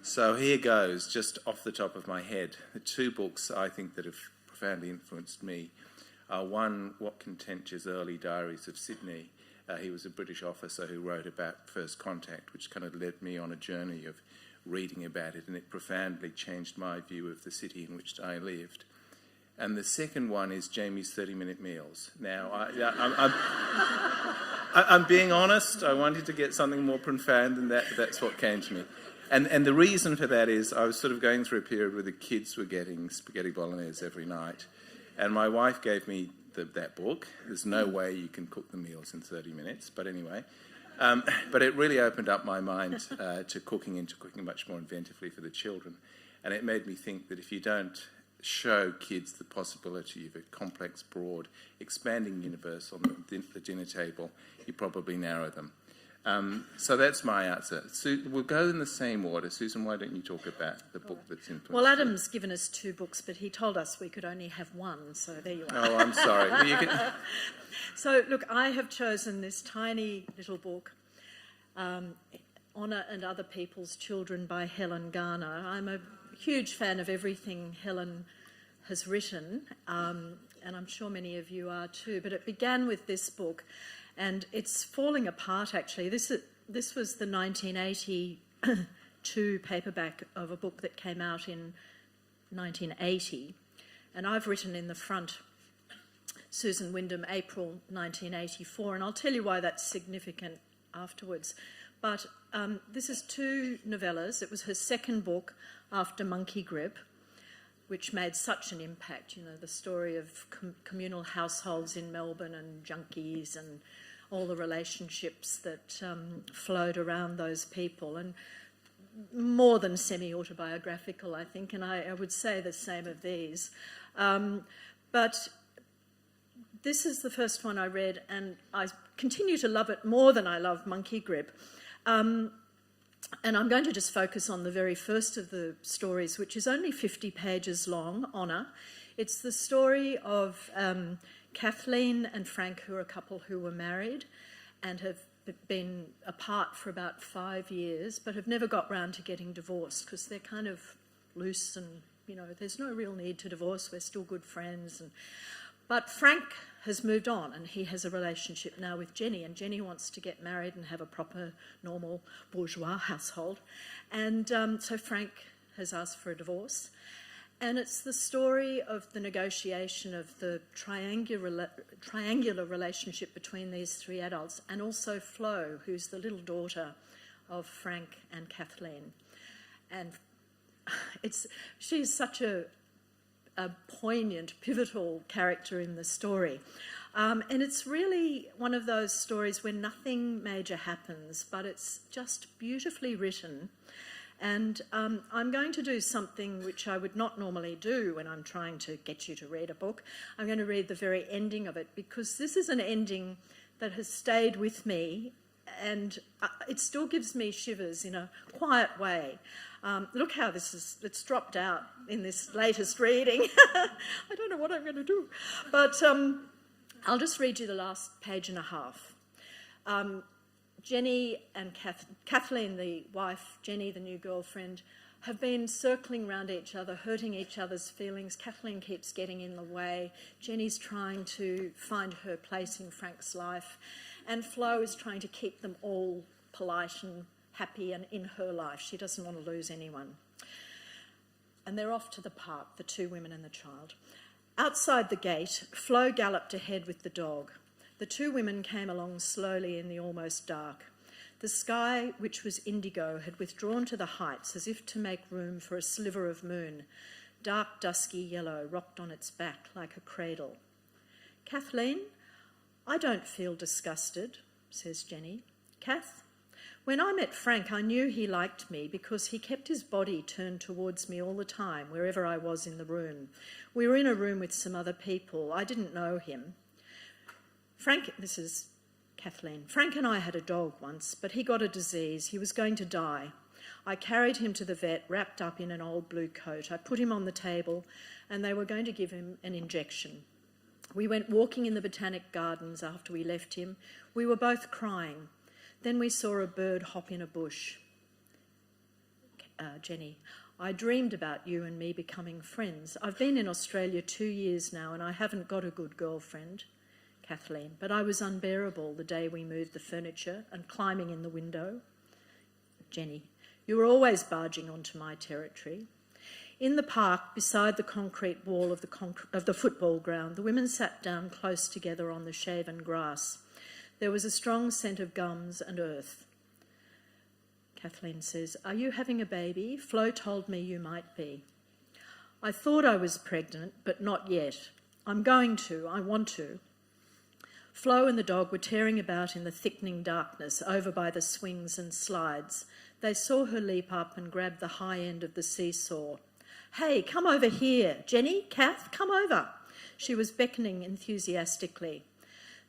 So here goes, just off the top of my head. The two books I think that have profoundly influenced me are one, What Contentious Early Diaries of Sydney. He was a British officer who wrote about First Contact, which kind of led me on a journey of reading about it, and it profoundly changed my view of the city in which I lived. And the second one is Jamie's 30-minute meals. Now, I'm being honest. I wanted to get something more profound than that, but that's what came to me. And the reason for that is I was sort of going through a period where the kids were getting spaghetti bolognese every night, and my wife gave me that book. There's no way you can cook the meals in 30 minutes, but anyway. But it really opened up my mind to cooking and to cooking much more inventively for the children. And it made me think that if you don't show kids the possibility of a complex, broad, expanding universe on the dinner table, you probably narrow them. So that's my answer. We'll go in the same order. Susan, why don't you talk about the book that's influenced? Well, Adam's given us two books, but he told us we could only have one, so there you are. Oh, I'm sorry. Well, you can... So, look, I have chosen this tiny little book, Honour and Other People's Children by Helen Garner. I'm a huge fan of everything Helen has written, and I'm sure many of you are too, but it began with this book. And it's falling apart, actually. This was the 1982 paperback of a book that came out in 1980. And I've written in the front, Susan Wyndham, April 1984. And I'll tell you why that's significant afterwards. But this is two novellas. It was her second book after Monkey Grip, which made such an impact. You know, the story of communal households in Melbourne and junkies and all the relationships that flowed around those people, and more than semi-autobiographical, I think, and I would say the same of these. But this is the first one I read, and I continue to love it more than I love Monkey Grip. And I'm going to just focus on the very first of the stories, which is only 50 pages long, Honour. It's the story of Kathleen and Frank, who are a couple who were married and have been apart for about 5 years, but have never got round to getting divorced because they're kind of loose and, you know, there's no real need to divorce. We're still good friends. But Frank has moved on and he has a relationship now with Jenny, and Jenny wants to get married and have a proper, normal, bourgeois household. And so Frank has asked for a divorce. And it's the story of the negotiation of the triangular relationship between these three adults, and also Flo, who's the little daughter of Frank and Kathleen. And she's such a poignant, pivotal character in the story. And it's really one of those stories where nothing major happens, but it's just beautifully written. And I'm going to do something which I would not normally do when I'm trying to get you to read a book. I'm going to read the very ending of it, because this is an ending that has stayed with me, and it still gives me shivers in a quiet way. Look how it's dropped out in this latest reading. I don't know what I'm going to do. But I'll just read you the last page and a half. Jenny and Kathleen, the wife, Jenny, the new girlfriend, have been circling around each other, hurting each other's feelings. Kathleen keeps getting in the way. Jenny's trying to find her place in Frank's life. And Flo is trying to keep them all polite and happy and in her life. She doesn't want to lose anyone. And they're off to the park, the two women and the child. Outside the gate, Flo galloped ahead with the dog. The two women came along slowly in the almost dark. The sky, which was indigo, had withdrawn to the heights as if to make room for a sliver of moon. Dark, dusky yellow rocked on its back like a cradle. "Kathleen, I don't feel disgusted," says Jenny. "Kath, when I met Frank, I knew he liked me because he kept his body turned towards me all the time, wherever I was in the room. We were in a room with some other people. I didn't know him. Frank," this is Kathleen, "Frank and I had a dog once, but he got a disease. He was going to die. I carried him to the vet, wrapped up in an old blue coat. I put him on the table, and they were going to give him an injection. We went walking in the botanic gardens after we left him. We were both crying. Then we saw a bird hop in a bush." Jenny. I dreamed about you and me becoming friends. I've been in Australia 2 years now and I haven't got a good girlfriend, Kathleen, but I was unbearable the day we moved the furniture and climbing in the window. Jenny, you were always barging onto my territory. In the park, beside the concrete wall of the football ground, the women sat down close together on the shaven grass. There was a strong scent of gums and earth. Kathleen says, "Are you having a baby? Flo told me you might be." I thought I was pregnant, but not yet. I'm going to. I want to. Flo and the dog were tearing about in the thickening darkness over by the swings and slides. They saw her leap up and grab the high end of the seesaw. "Hey, come over here. Jenny, Kath, come over." She was beckoning enthusiastically.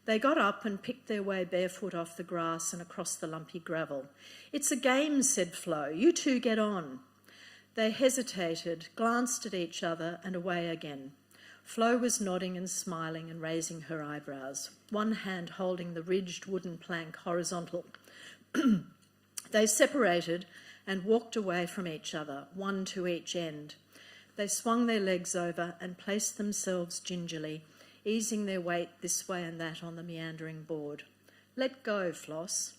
They got up and picked their way barefoot off the grass and across the lumpy gravel. "It's a game," said Flo. "You two get on." They hesitated, glanced at each other and away again. Flo was nodding and smiling and raising her eyebrows, one hand holding the ridged wooden plank horizontal. They separated and walked away from each other, one to each end. They swung their legs over and placed themselves gingerly, easing their weight this way and that on the meandering board. "Let go, Floss."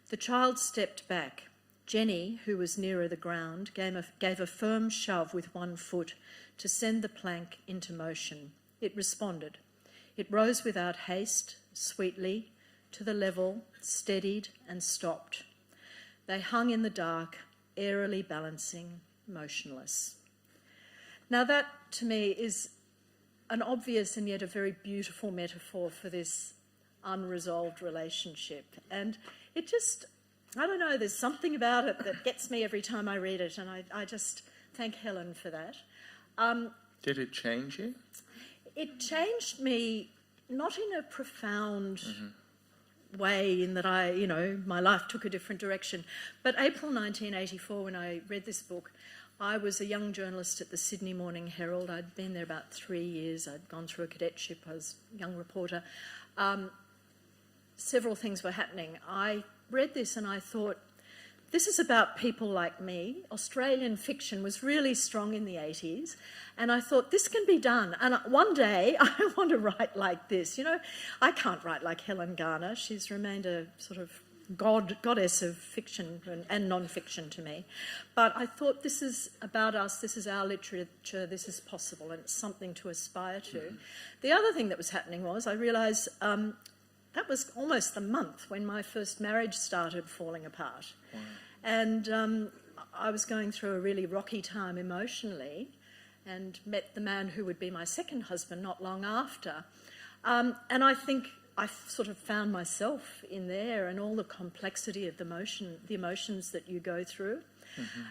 The child stepped back. Jenny, who was nearer the ground, gave a firm shove with one foot to send the plank into motion. It responded. It rose without haste, sweetly, to the level, steadied and stopped. They hung in the dark, airily balancing, motionless. Now that, to me, is an obvious and yet a very beautiful metaphor for this unresolved relationship. And it just, I don't know, there's something about it that gets me every time I read it, and I just thank Helen for that. Did it change you? It changed me, not in a profound way in that my life took a different direction. But April 1984, when I read this book, I was a young journalist at the Sydney Morning Herald. I'd been there about 3 years. I'd gone through a cadetship. I was a young reporter. Several things were happening. I read this and I thought, this is about people like me. Australian fiction was really strong in the 80s. And I thought, this can be done. And one day, I want to write like this. You know, I can't write like Helen Garner. She's remained a sort of goddess of fiction and non-fiction to me. But I thought, this is about us, this is our literature, this is possible, and it's something to aspire to. The other thing that was happening was I realised that was almost the month when my first marriage started falling apart. Wow. And I was going through a really rocky time emotionally and met the man who would be my second husband not long after. And I think I sort of found myself in there and all the complexity of the emotions that you go through.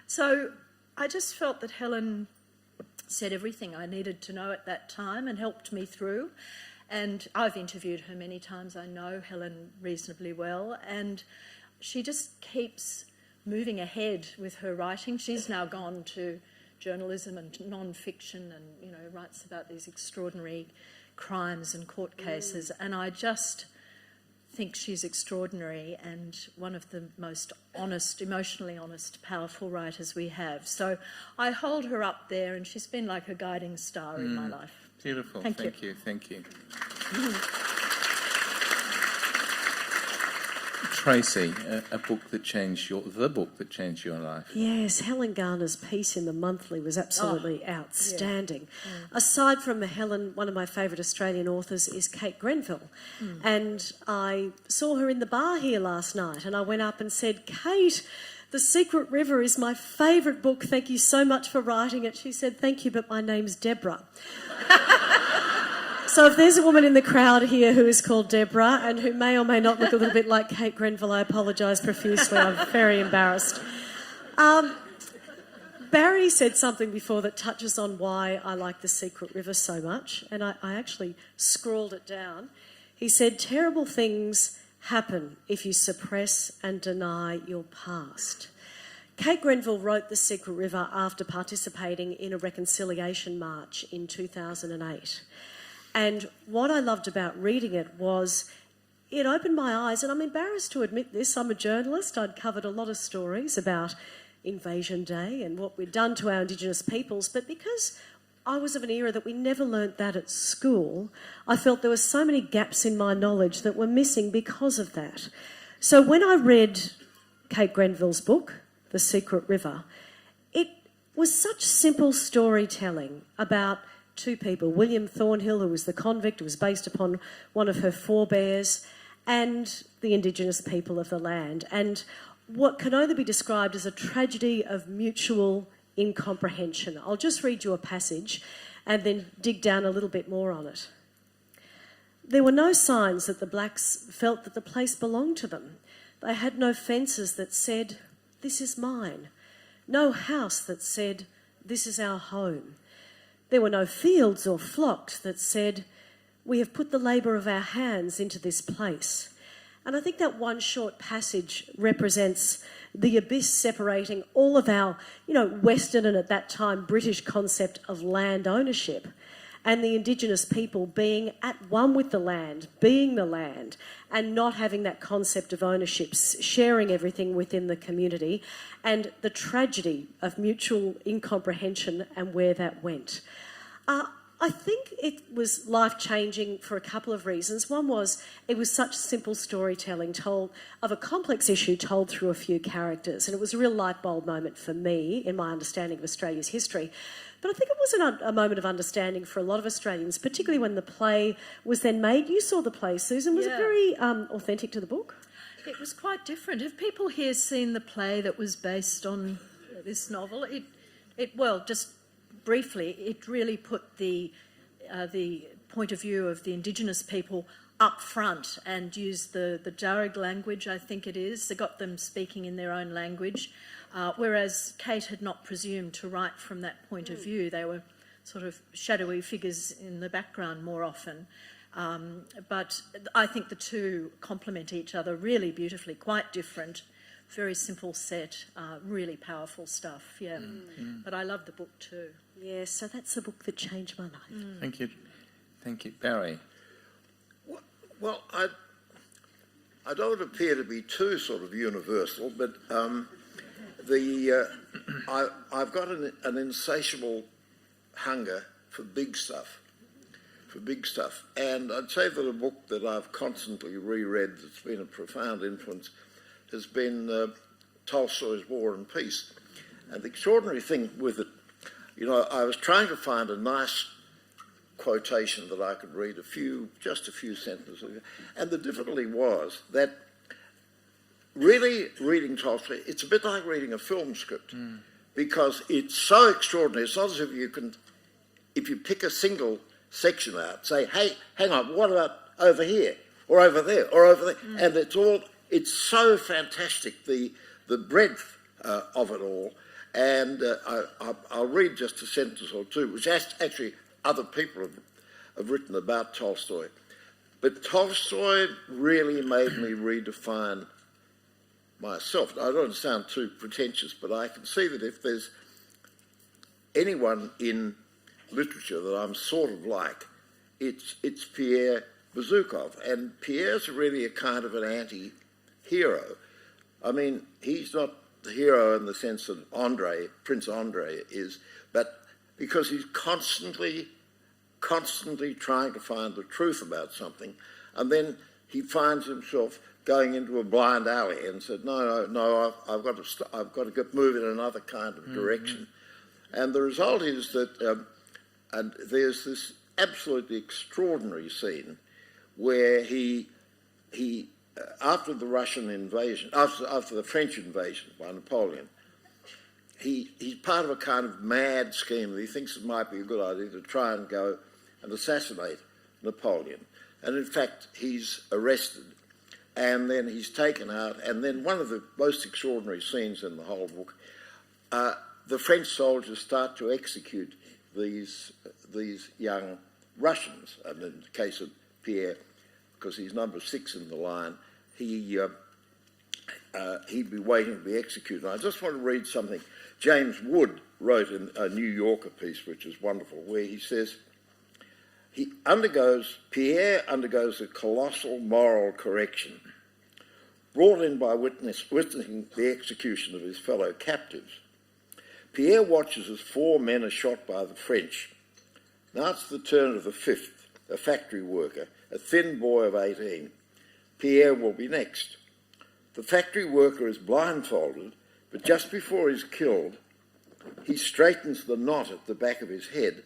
So I just felt that Helen said everything I needed to know at that time and helped me through. And I've interviewed her many times. I know Helen reasonably well. And she just keeps moving ahead with her writing. She's now gone to journalism and non-fiction and, writes about these extraordinary crimes and court cases. And I just think she's extraordinary and one of the most honest, emotionally honest, powerful writers we have. So I hold her up there, and she's been like a guiding star in my life. Beautiful. Thank you. Thank you. Tracy, the book that changed your life. Yes, Helen Garner's piece in the Monthly was absolutely outstanding. Yeah. Aside from Helen, one of my favourite Australian authors is Kate Grenville. And I saw her in the bar here last night, and I went up and said, "Kate, The Secret River is my favourite book. Thank you so much for writing it." She said, "Thank you, but my name's Deborah." So if there's a woman in the crowd here who is called Deborah and who may or may not look a little bit like Kate Grenville, I apologise profusely. I'm very embarrassed. Barry said something before that touches on why I like The Secret River so much, and I actually scrawled it down. He said, "Terrible things happen if you suppress and deny your past." Kate Grenville wrote The Secret River after participating in a reconciliation march in 2008. And what I loved about reading it was it opened my eyes, and I'm embarrassed to admit this, I'm a journalist. I'd covered a lot of stories about Invasion Day and what we'd done to our Indigenous peoples, but because I was of an era that we never learnt that at school, I felt there were so many gaps in my knowledge that were missing because of that. So when I read Kate Grenville's book, The Secret River, it was such simple storytelling about two people, William Thornhill, who was the convict, who was based upon one of her forebears, and the Indigenous people of the land, and what can only be described as a tragedy of mutual incomprehension. I'll just read you a passage and then dig down a little bit more on it. There were no signs that the blacks felt that the place belonged to them. They had no fences that said, "This is mine." No house that said, "This is our home." There were no fields or flocks that said, "We have put the labour of our hands into this place." And I think that one short passage represents the abyss separating all of our, Western and at that time British concept of land ownership and the Indigenous people being at one with the land, being the land, and not having that concept of ownership, sharing everything within the community, and the tragedy of mutual incomprehension and where that went. I think it was life-changing for a couple of reasons. One was it was such simple storytelling told of a complex issue told through a few characters, and it was a real light bulb moment for me in my understanding of Australia's history. But I think it was a moment of understanding for a lot of Australians, particularly when the play was then made. You saw the play, Susan. Was it very authentic to the book? It was quite different. Have people here seen the play that was based on this novel? Just briefly, it really put the point of view of the Indigenous people up front and used the Darug language, I think it is. They got them speaking in their own language, whereas Kate had not presumed to write from that point of view. They were sort of shadowy figures in the background more often. But I think the two complement each other really beautifully, quite different. Very simple set, really powerful stuff, yeah. But I love the book too. Yeah, so that's the book that changed my life. Thank you. Thank you. Barry? Well, I don't appear to be too sort of universal, but I've got an insatiable hunger for big stuff. And I'd say that a book that I've constantly reread that's been a profound influence has been Tolstoy's War and Peace. And the extraordinary thing with it, I was trying to find a nice quotation that I could read, just a few sentences. And the difficulty was that really reading Tolstoy, it's a bit like reading a film script because it's so extraordinary. It's not as if if you pick a single section out, say, hey, hang on, what about over here or over there or over there? And it's so fantastic, the breadth of it all. And I'll read just a sentence or two, which actually other people have written about Tolstoy. But Tolstoy really made me redefine myself. I don't want to sound too pretentious, but I can see that if there's anyone in literature that I'm sort of like, it's Pierre Bezukhov. And Pierre's really a kind of an anti-hero. I mean, he's not the hero in the sense that Prince Andrei is, but because he's constantly trying to find the truth about something, and then he finds himself going into a blind alley and said, no, I've got to move in another kind of direction. And the result is that, and there's this absolutely extraordinary scene where he after the Russian invasion, after the French invasion by Napoleon, he's part of a kind of mad scheme. He thinks it might be a good idea to try and go and assassinate Napoleon. And in fact, he's arrested and then he's taken out. And then one of the most extraordinary scenes in the whole book, the French soldiers start to execute these young Russians. And in the case of Pierre, because he's number 6 in the line, he'd be waiting to be executed. And I just want to read something James Wood wrote in a New Yorker piece, which is wonderful, where he says, Pierre undergoes a colossal moral correction. brought in by witnessing the execution of his fellow captives. Pierre watches as 4 men are shot by the French. Now it's the turn of the 5th, a factory worker, a thin boy of 18. Pierre will be next. The factory worker is blindfolded, but just before he's killed, he straightens the knot at the back of his head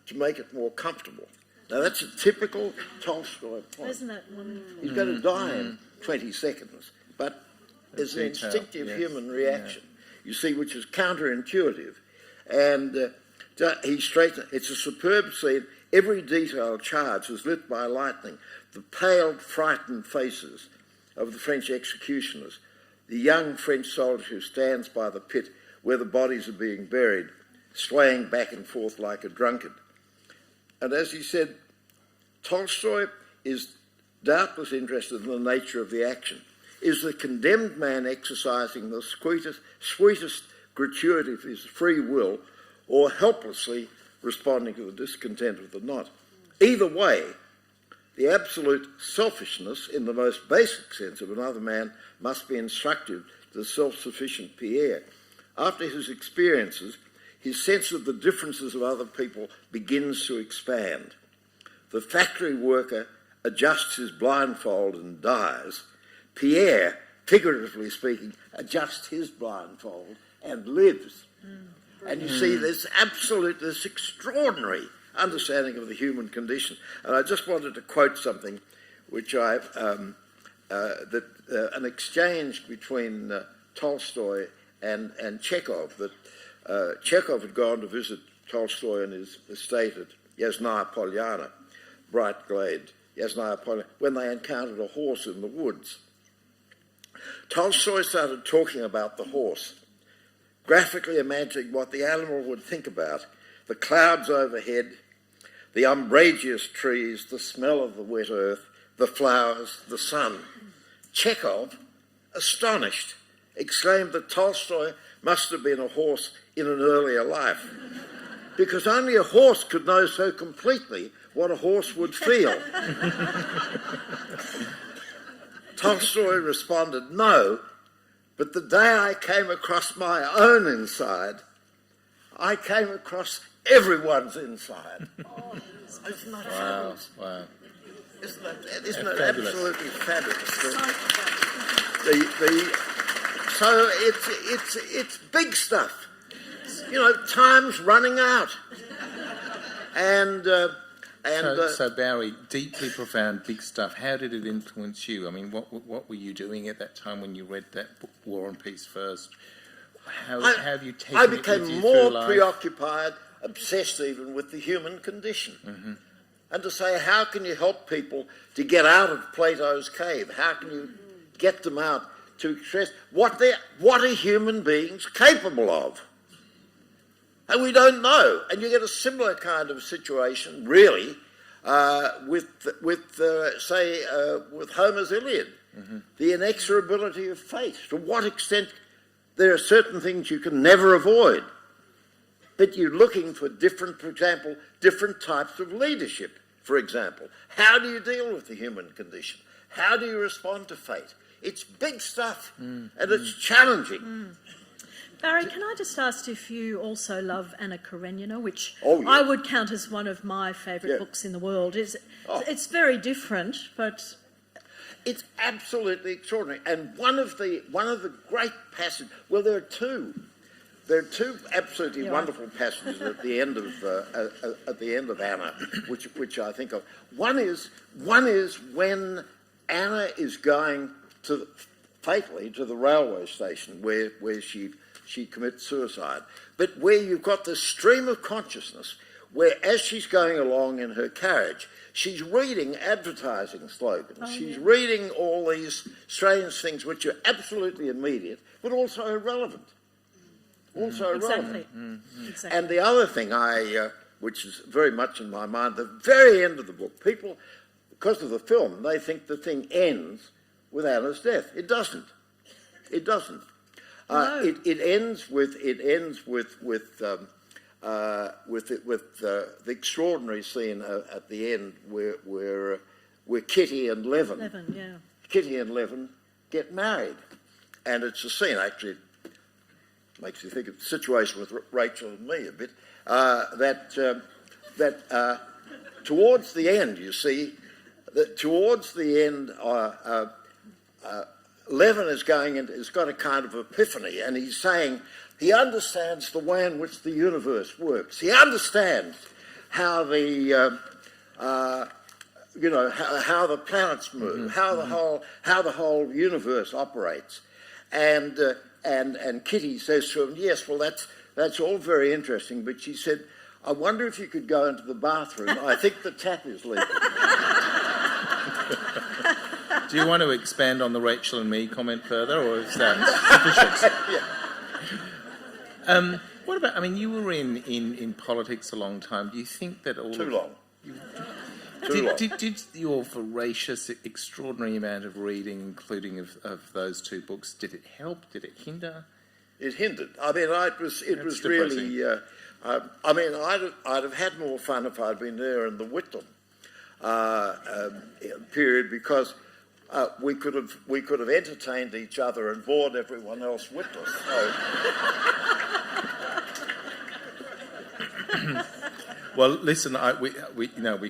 to make it more comfortable. Now that's a typical Tolstoy point. Isn't that wonderful? He's going to die in 20 seconds, but it's an instinctive human reaction, you see, which is counterintuitive. And he straightens. It's a superb scene. Every detail charged is lit by lightning. The pale, frightened faces of the French executioners, the young French soldier who stands by the pit where the bodies are being buried, swaying back and forth like a drunkard. And as he said, Tolstoy is doubtless interested in the nature of the action. Is the condemned man exercising the sweetest gratuity of his free will, or helplessly responding to the discontent of the knot? Either way, the absolute selfishness in the most basic sense of another man must be instructive to the self-sufficient Pierre. After his experiences, his sense of the differences of other people begins to expand. The factory worker adjusts his blindfold and dies. Pierre, figuratively speaking, adjusts his blindfold and lives. And you see this extraordinary understanding of the human condition. And I just wanted to quote something which an exchange between Tolstoy and Chekhov, that Chekhov had gone to visit Tolstoy in his estate at Yasnaya Polyana, Bright Glade, Yasnaya Polyana, when they encountered a horse in the woods. Tolstoy started talking about the horse, graphically imagining what the animal would think about: the clouds overhead, the umbrageous trees, the smell of the wet earth, the flowers, the sun. Chekhov, astonished, exclaimed that Tolstoy must have been a horse in an earlier life, because only a horse could know so completely what a horse would feel. Tolstoy responded, "No, but the day I came across my own inside, I came across everyone's inside." Oh, isn't that fabulous? Wow. Isn't that absolutely fabulous? So it's big stuff. You know, time's running out. So Barry, deeply profound, big stuff. How did it influence you? I mean, what were you doing at that time when you read that book, War and Peace First? How have you taken I it with became you more through life? preoccupied, obsessed even with the human condition. Mm-hmm. And to say, how can you help people to get out of Plato's cave? How can you get them out to express what are human beings capable of? And we don't know. And you get a similar kind of situation, really, with Homer's Iliad. Mm-hmm. The inexorability of fate. To what extent there are certain things you can never avoid. But you're looking for different types of leadership, for example. How do you deal with the human condition? How do you respond to fate? It's big stuff, and it's challenging. Barry, can I just ask if you also love Anna Karenina, which Oh, yeah. I would count as one of my favourite books in the world. It's very different, but it's absolutely extraordinary. And one of the great passages. Well, there are two. There are two absolutely wonderful passages at the end of Anna, which I think of. One is when Anna is going fatally to the railway station where she commits suicide, but where you've got this stream of consciousness where, as she's going along in her carriage, she's reading advertising slogans. She's reading all these strange things which are absolutely immediate, but also irrelevant. exactly. And the other thing which is very much in my mind, the very end of the book, people, because of the film, they think the thing ends with Anna's death. It doesn't. It doesn't. No. It ends with the extraordinary scene at the end where Kitty and Levin get married. And it's a scene, actually, makes you think of the situation with Rachel and me a bit, that towards the end, you see, that towards the end, Levin has got a kind of epiphany, and he's saying he understands the way in which the universe works. He understands how the how the planets move, how the whole universe operates, and Kitty says to him, "Yes, well, that's all very interesting," but she said, "I wonder if you could go into the bathroom. I think the tap is leaking." Do you want to expand on the Rachel and me comment further, or is that sufficient? Yeah. What about, I mean, you were in politics a long time. Do you think that all... Too long. Did your voracious, extraordinary amount of reading, including of those two books, did it help? Did it hinder? It hindered. I mean, it was really... I'd have had more fun if I'd been there in the Whitlam period, because we could have entertained each other and bored everyone else witless. Well, listen, we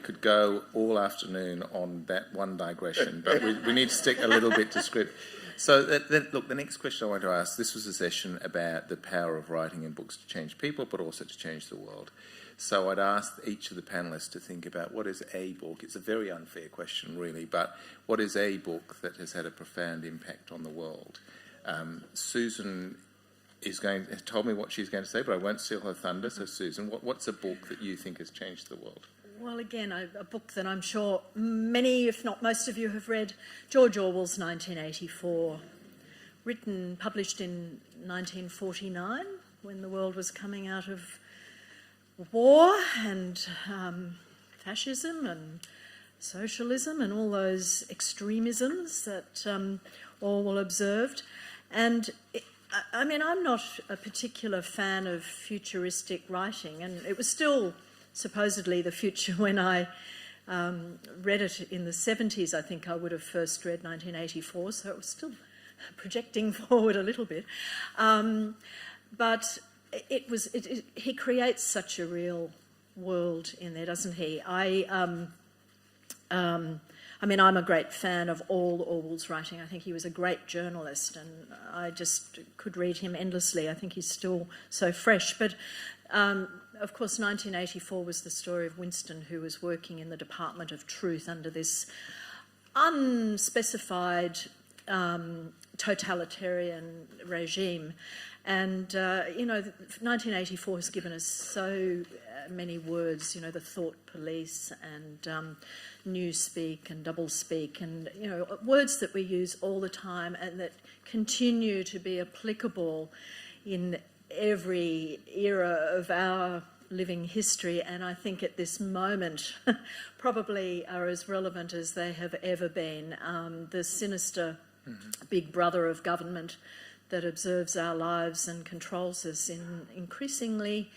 could go all afternoon on that one digression, but we need to stick a little bit to script. So, look, the next question I want to ask, this was a session about the power of writing and books to change people, but also to change the world. So I'd ask each of the panellists to think about what is a book. It's a very unfair question, really, but what is a book that has had a profound impact on the world? Susan has told me what she's going to say, but I won't steal her thunder. So, Susan, what's a book that you think has changed the world? Well, again, a book that I'm sure many, if not most of you have read, George Orwell's 1984, published in 1949, when the world was coming out of war and fascism and socialism and all those extremisms that Orwell observed. And I'm not a particular fan of futuristic writing, and it was still supposedly the future when I read it in the 70s. I think I would have first read 1984, so it was still projecting forward a little bit. But he creates such a real world in there, doesn't he? I'm a great fan of all Orwell's writing. I think he was a great journalist, and I just could read him endlessly. I think he's still so fresh. But, of course, 1984 was the story of Winston, who was working in the Department of Truth under this unspecified totalitarian regime. And, 1984 has given us so many words, the thought police and newspeak and doublespeak and, words that we use all the time and that continue to be applicable in every era of our living history, and I think at this moment probably are as relevant as they have ever been. The sinister big brother of government that observes our lives and controls us in increasingly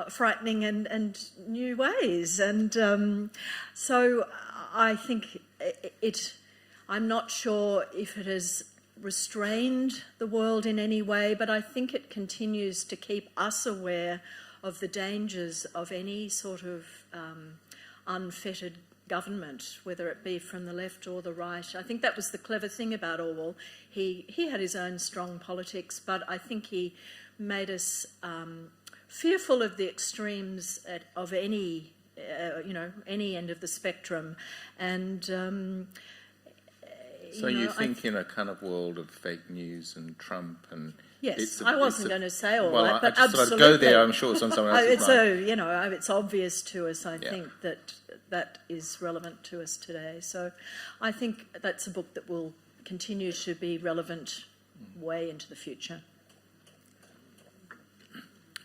frightening and new ways. And so I think I'm not sure if it has restrained the world in any way, but I think it continues to keep us aware of the dangers of any sort of unfettered government, whether it be from the left or the right. I think that was the clever thing about Orwell. He had his own strong politics, but I think he made us fearful of the extremes of any end of the spectrum. And so you think in a kind of world of fake news and Trump and... Yes, I wasn't going to say all that, but I just absolutely. Thought I'd go there. I'm sure it's on someone else's mind. It's obvious to us, I think, that is relevant to us today. So I think that's a book that will continue to be relevant way into the future.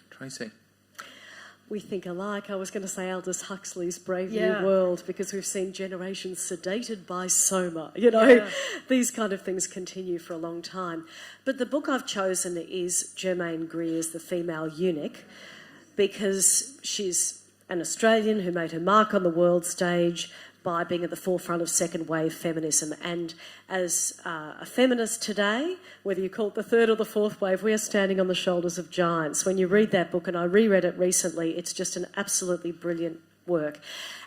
Tracy? We think alike. I was going to say Aldous Huxley's Brave New World, because we've seen generations sedated by Soma. These kind of things continue for a long time. But the book I've chosen is Germaine Greer's The Female Eunuch, because she's an Australian who made her mark on the world stage, by being at the forefront of second wave feminism. And as a feminist today, whether you call it the third or the fourth wave, we are standing on the shoulders of giants. When you read that book, and I reread it recently, it's just an absolutely brilliant work.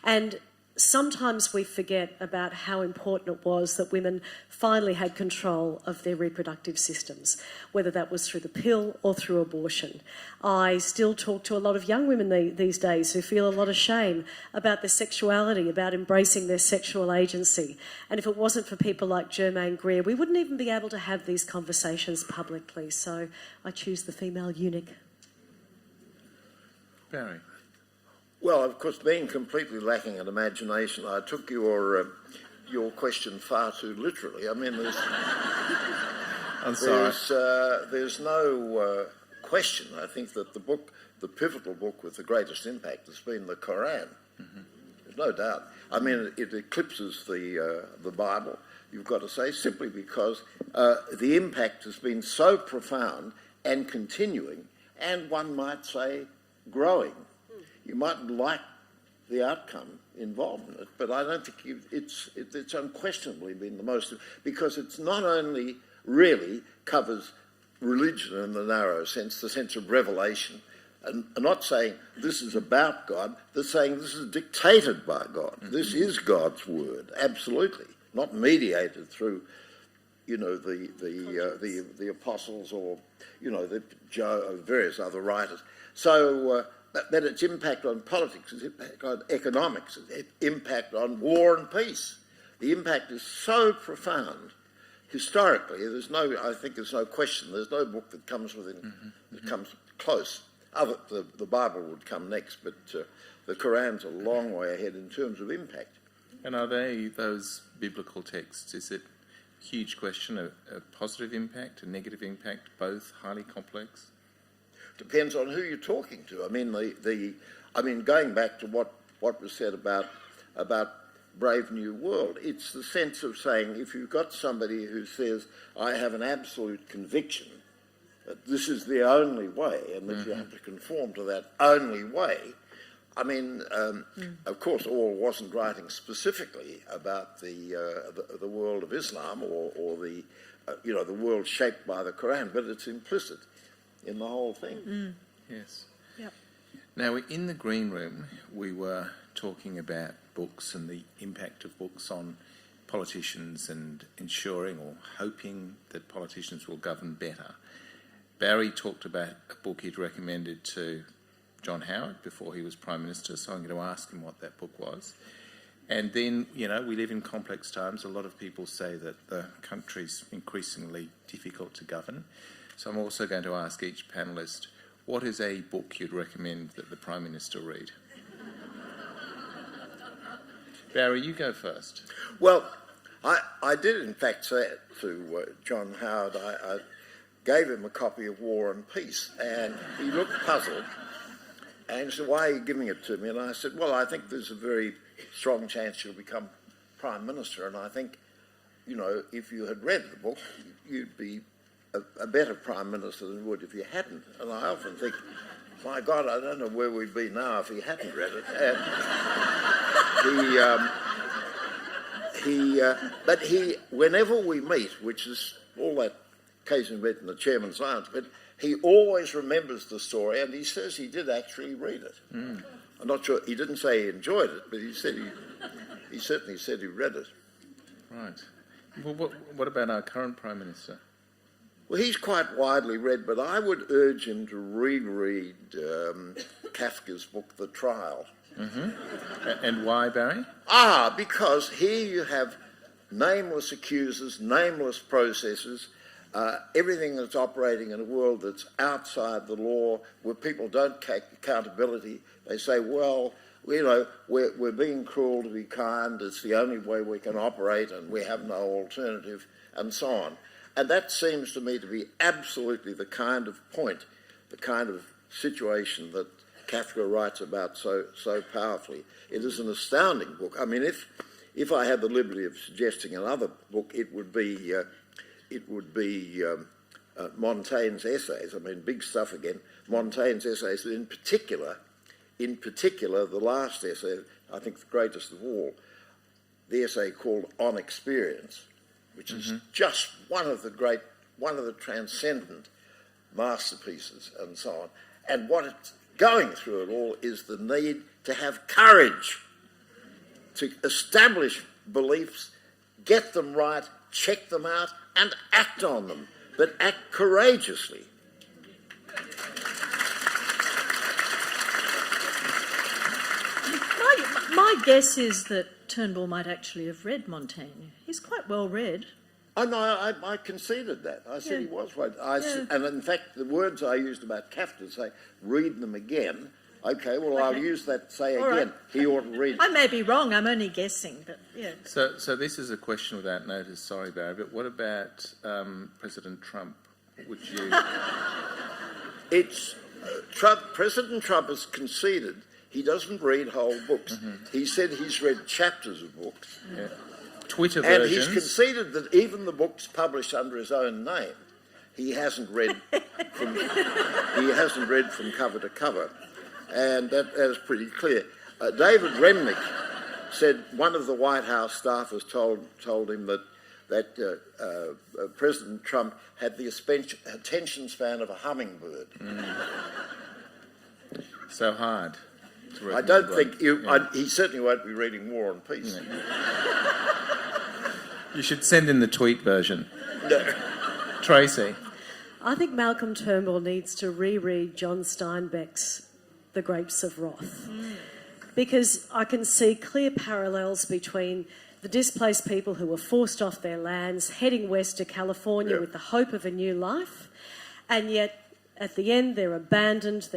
And sometimes we forget about how important it was that women finally had control of their reproductive systems, whether that was through the pill or through abortion. I still talk to a lot of young women these days who feel a lot of shame about their sexuality, about embracing their sexual agency. And if it wasn't for people like Germaine Greer, we wouldn't even be able to have these conversations publicly. So I choose the female eunuch. Barry. Well, of course, being completely lacking in imagination, I took your question far too literally. I mean, I'm sorry. there's no question. I think that the pivotal book with the greatest impact has been the Quran. Mm-hmm. There's no doubt. I mean, it eclipses the Bible, you've got to say, simply because the impact has been so profound and continuing, and one might say growing. You might like the outcome involved in it, but I don't think it's unquestionably been the most, because it's not only really covers religion in the narrow sense, the sense of revelation, and not saying this is about God, they're saying this is dictated by God. Mm-hmm. This is God's word, absolutely, not mediated through, the apostles or, the various other writers. So. But its impact on politics, its impact on economics, its impact on war and peace. The impact is so profound. Historically, I think there's no question. There's no book that comes within, that comes close. The Bible would come next, but the Quran's a long way ahead in terms of impact. And are those biblical texts? Is it a huge question, a positive impact, a negative impact, both highly complex? Depends on who you're talking to. I mean, going back to what was said about Brave New World, it's the sense of saying, if you've got somebody who says, I have an absolute conviction that this is the only way, and that you have to conform to that only way. I mean, of course, Orwell wasn't writing specifically about the world of Islam or the world shaped by the Quran, but it's implicit in the whole thing. Yes. Yep. Now, in the green room, we were talking about books and the impact of books on politicians and ensuring or hoping that politicians will govern better. Barry talked about a book he'd recommended to John Howard before he was Prime Minister, so I'm going to ask him what that book was. And then, we live in complex times. A lot of people say that the country's increasingly difficult to govern. So I'm also going to ask each panellist, what is a book you'd recommend that the Prime Minister read? Barry, you go first. Well, I did in fact say it to John Howard. I gave him a copy of War and Peace, and he looked puzzled. And he said, why are you giving it to me? And I said, well, I think there's a very strong chance you'll become Prime Minister, and I think, if you had read the book, you'd be a better Prime Minister than you would if you hadn't. And I often think, my God, I don't know where we'd be now if he hadn't read it. And whenever we meet, which is all that occasionally met in the chairman's lounge, but he always remembers the story, and he says he did actually read it. I'm not sure, he didn't say he enjoyed it, but he said he certainly said he read it. Right. Well, what about our current Prime Minister? Well, he's quite widely read, but I would urge him to reread Kafka's book, The Trial. Mm-hmm. And why, Barry? Because here you have nameless accusers, nameless processes, everything that's operating in a world that's outside the law, where people don't take accountability. They say, well, we're being cruel to be kind, it's the only way we can operate and we have no alternative, and so on. And that seems to me to be absolutely the kind of point, the kind of situation that Kafka writes about so powerfully. It is an astounding book. I mean, if I had the liberty of suggesting another book, it would be Montaigne's essays. I mean, big stuff again. Montaigne's essays, in particular, the last essay, I think the greatest of all, the essay called On Experience, which is just one of the transcendent masterpieces and so on. And what it's going through it all is the need to have courage to establish beliefs, get them right, check them out, and act on them, but act courageously. My guess is that Turnbull might actually have read Montaigne. He's quite well read. Oh, no, I conceded that. I said he was right. And in fact, the words I used about Kafka say, read them again. Okay, well, I'll use that, say All again. right. He ought to read I may be wrong, I'm only guessing, but yeah. So this is a question without notice, sorry, Barry, but what about President Trump? Would you... It's President Trump has conceded he doesn't read whole books. He said he's read chapters of books. Yeah. Twitter And versions. he's conceded that even the books published under his own name, he hasn't read from cover to cover. And that is pretty clear. David Remnick said one of the White House staffers told him that President Trump had the attention span of a hummingbird. So hard. I don't think he certainly won't be reading War and Peace. You should send in the tweet version. No. Tracy. I think Malcolm Turnbull needs to reread John Steinbeck's The Grapes of Wrath, because I can see clear parallels between the displaced people who were forced off their lands, heading west to California with the hope of a new life, and yet at the end they're abandoned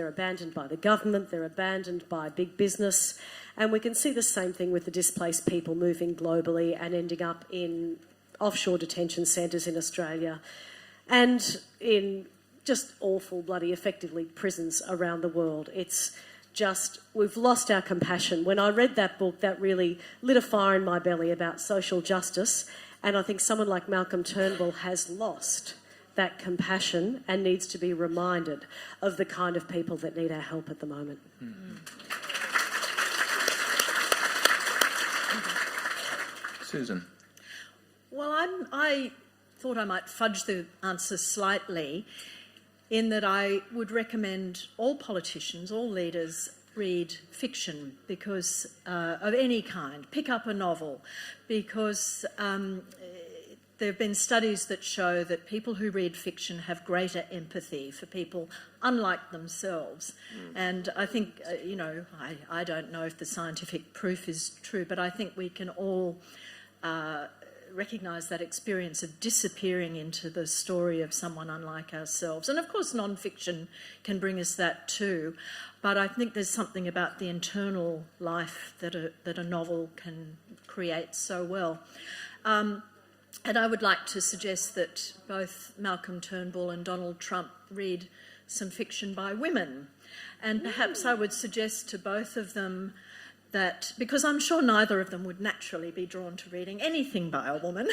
by the government, they're abandoned by big business, and we can see the same thing with the displaced people moving globally and ending up in offshore detention centres in Australia and in just awful, bloody, effectively prisons around the world. It's just, we've lost our compassion. When I read that book, that really lit a fire in my belly about social justice, and I think someone like Malcolm Turnbull has lost that compassion and needs to be reminded of the kind of people that need our help at the moment. Susan. Well, I thought I might fudge the answer slightly in that I would recommend all politicians, all leaders, read fiction because of any kind. Pick up a novel because there have been studies that show that people who read fiction have greater empathy for people unlike themselves. And I think, I don't know if the scientific proof is true, but I think we can all recognise that experience of disappearing into the story of someone unlike ourselves. And of course non-fiction can bring us that too, but I think there's something about the internal life that a novel can create so well. And I would like to suggest that both Malcolm Turnbull and Donald Trump read some fiction by women. And perhaps I would suggest to both of them that, because I'm sure neither of them would naturally be drawn to reading anything by a woman,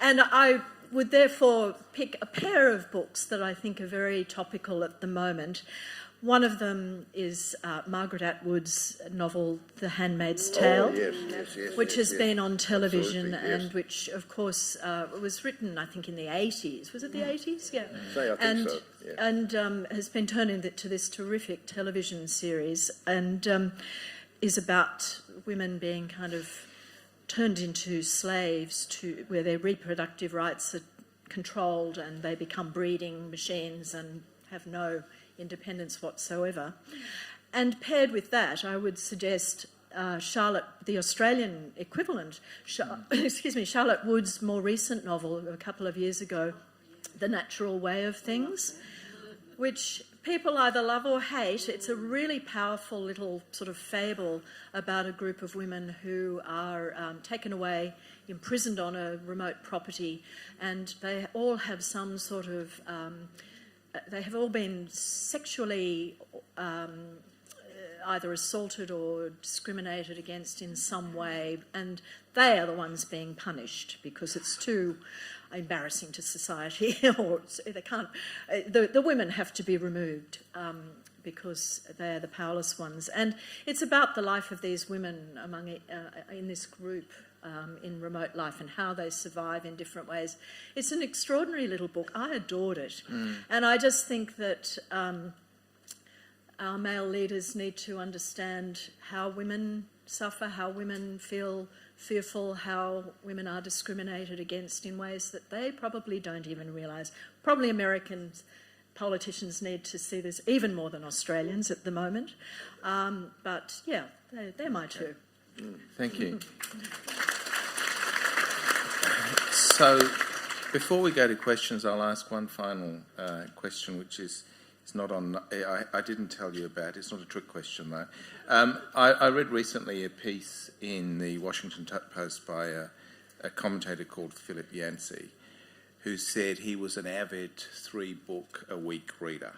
and I would therefore pick a pair of books that I think are very topical at the moment. One of them is Margaret Atwood's novel The Handmaid's Tale, which has been on television and which, of course, was written, I think, in the 80s. Was it the 80s? Yeah. I think so. Yeah. And has been turned into this terrific television series and is about women being kind of turned into slaves where their reproductive rights are controlled and they become breeding machines and have no independence whatsoever. And paired with that, I would suggest Charlotte, the Australian equivalent, Charlotte Wood's more recent novel a couple of years ago, The Natural Way of Things, which people either love or hate. It's a really powerful little sort of fable about a group of women who are taken away, imprisoned on a remote property, and they all have some sort of they have all been sexually either assaulted or discriminated against in some way, and they are the ones being punished because it's too embarrassing to society, or they can't. The women have to be removed because they're the powerless ones, and it's about the life of these women in this group. In remote life and how they survive in different ways. It's an extraordinary little book. I adored it. And I just think that our male leaders need to understand how women suffer, how women feel fearful, how women are discriminated against in ways that they probably don't even realise. Probably American politicians need to see this even more than Australians at the moment. But yeah, they're my two. Thank you. So, before we go to questions, I'll ask one final question, which is it's not on. I didn't tell you about. It's not a trick question, though. I read recently a piece in the Washington Post by a commentator called Philip Yancey, who said he was an avid 3-book-a-week reader,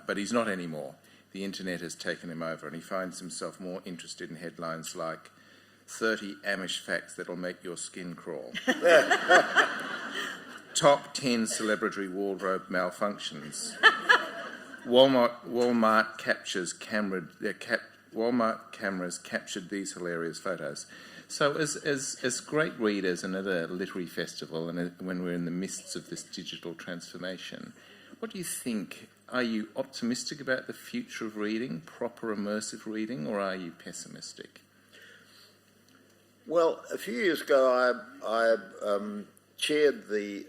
but he's not anymore. The internet has taken him over, and he finds himself more interested in headlines like 30 Amish facts that'll make your skin crawl. Top 10 celebrity wardrobe malfunctions. Walmart cameras captured these hilarious photos. So as great readers and at a literary festival and when we're in the midst of this digital transformation, what do you think? Are you optimistic about the future of reading, proper immersive reading, or are you pessimistic? Well, a few years ago, I chaired the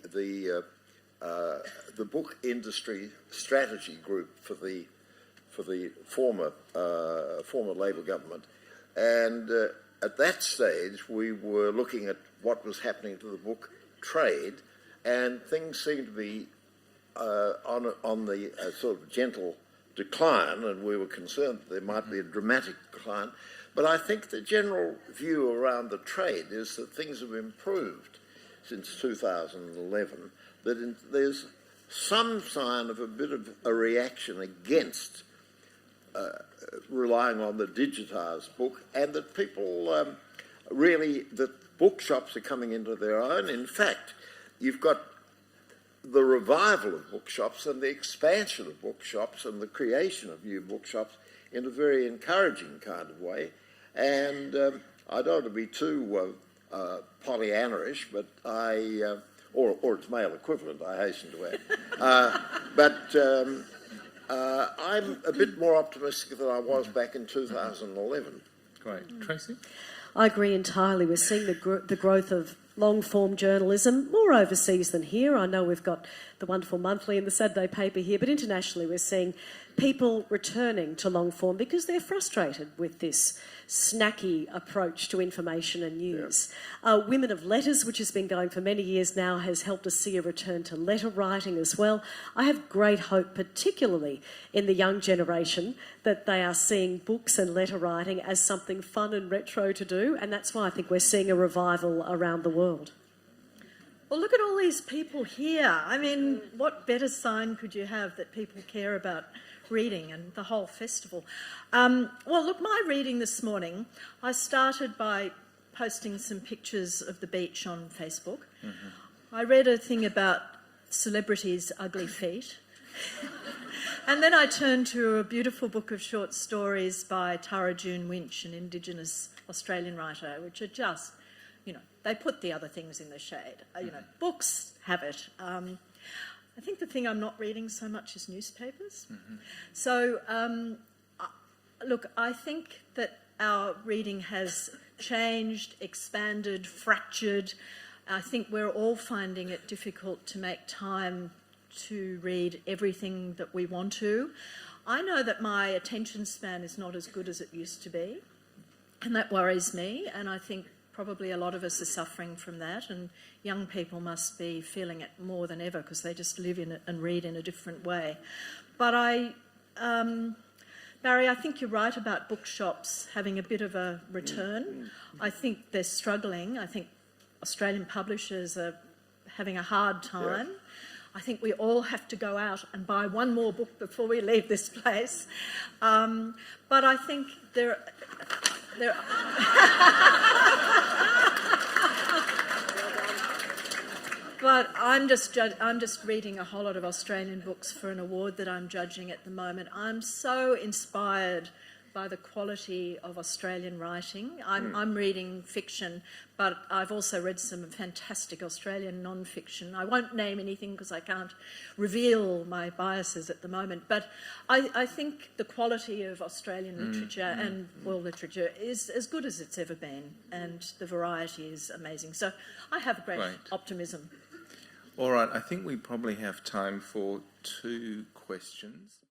book industry strategy group for the former Labor government, and at that stage we were looking at what was happening to the book trade, and things seemed to be on the sort of gentle decline, and we were concerned that there might be a dramatic decline. But I think the general view around the trade is that things have improved since 2011, that there's some sign of a bit of a reaction against relying on the digitised book, and that people that bookshops are coming into their own. In fact, you've got the revival of bookshops and the expansion of bookshops and the creation of new bookshops in a very encouraging kind of way. And I don't want to be too Pollyanna-ish, but or its male equivalent, I hasten to add. I'm a bit more optimistic than I was back in 2011. Great. Tracy? I agree entirely. We're seeing the growth of long-form journalism, more overseas than here. I know we've got the wonderful monthly and the Saturday paper here, but internationally we're seeing people returning to long-form because they're frustrated with this snacky approach to information and news. Women of Letters, which has been going for many years now, has helped us see a return to letter writing as well. I have great hope, particularly in the young generation, that they are seeing books and letter writing as something fun and retro to do, and that's why I think we're seeing a revival around the world. Well, look at all these people here. I mean, what better sign could you have that people care about reading and the whole festival? Well, look, my reading this morning, I started by posting some pictures of the beach on Facebook. Mm-hmm. I read a thing about celebrities' ugly feet. And then I turned to a beautiful book of short stories by Tara June Winch, an Indigenous Australian writer, which are just, they put the other things in the shade. Books have it. I think the thing I'm not reading so much is newspapers. Mm-hmm. So, look, I think that our reading has changed, expanded, fractured. I think we're all finding it difficult to make time to read everything that we want to. I know that my attention span is not as good as it used to be, and that worries me, and I think probably a lot of us are suffering from that, and young people must be feeling it more than ever because they just live in it and read in a different way. But Barry, I think you're right about bookshops having a bit of a return. I think they're struggling. I think Australian publishers are having a hard time. I think we all have to go out and buy one more book before we leave this place. But I think there But I'm just reading a whole lot of Australian books for an award that I'm judging at the moment. I'm so inspired by the quality of Australian writing. I'm reading fiction, but I've also read some fantastic Australian non-fiction. I won't name anything because I can't reveal my biases at the moment, but I think the quality of Australian literature and world literature is as good as it's ever been, and the variety is amazing. So I have great optimism. All right, I think we probably have time for 2 questions.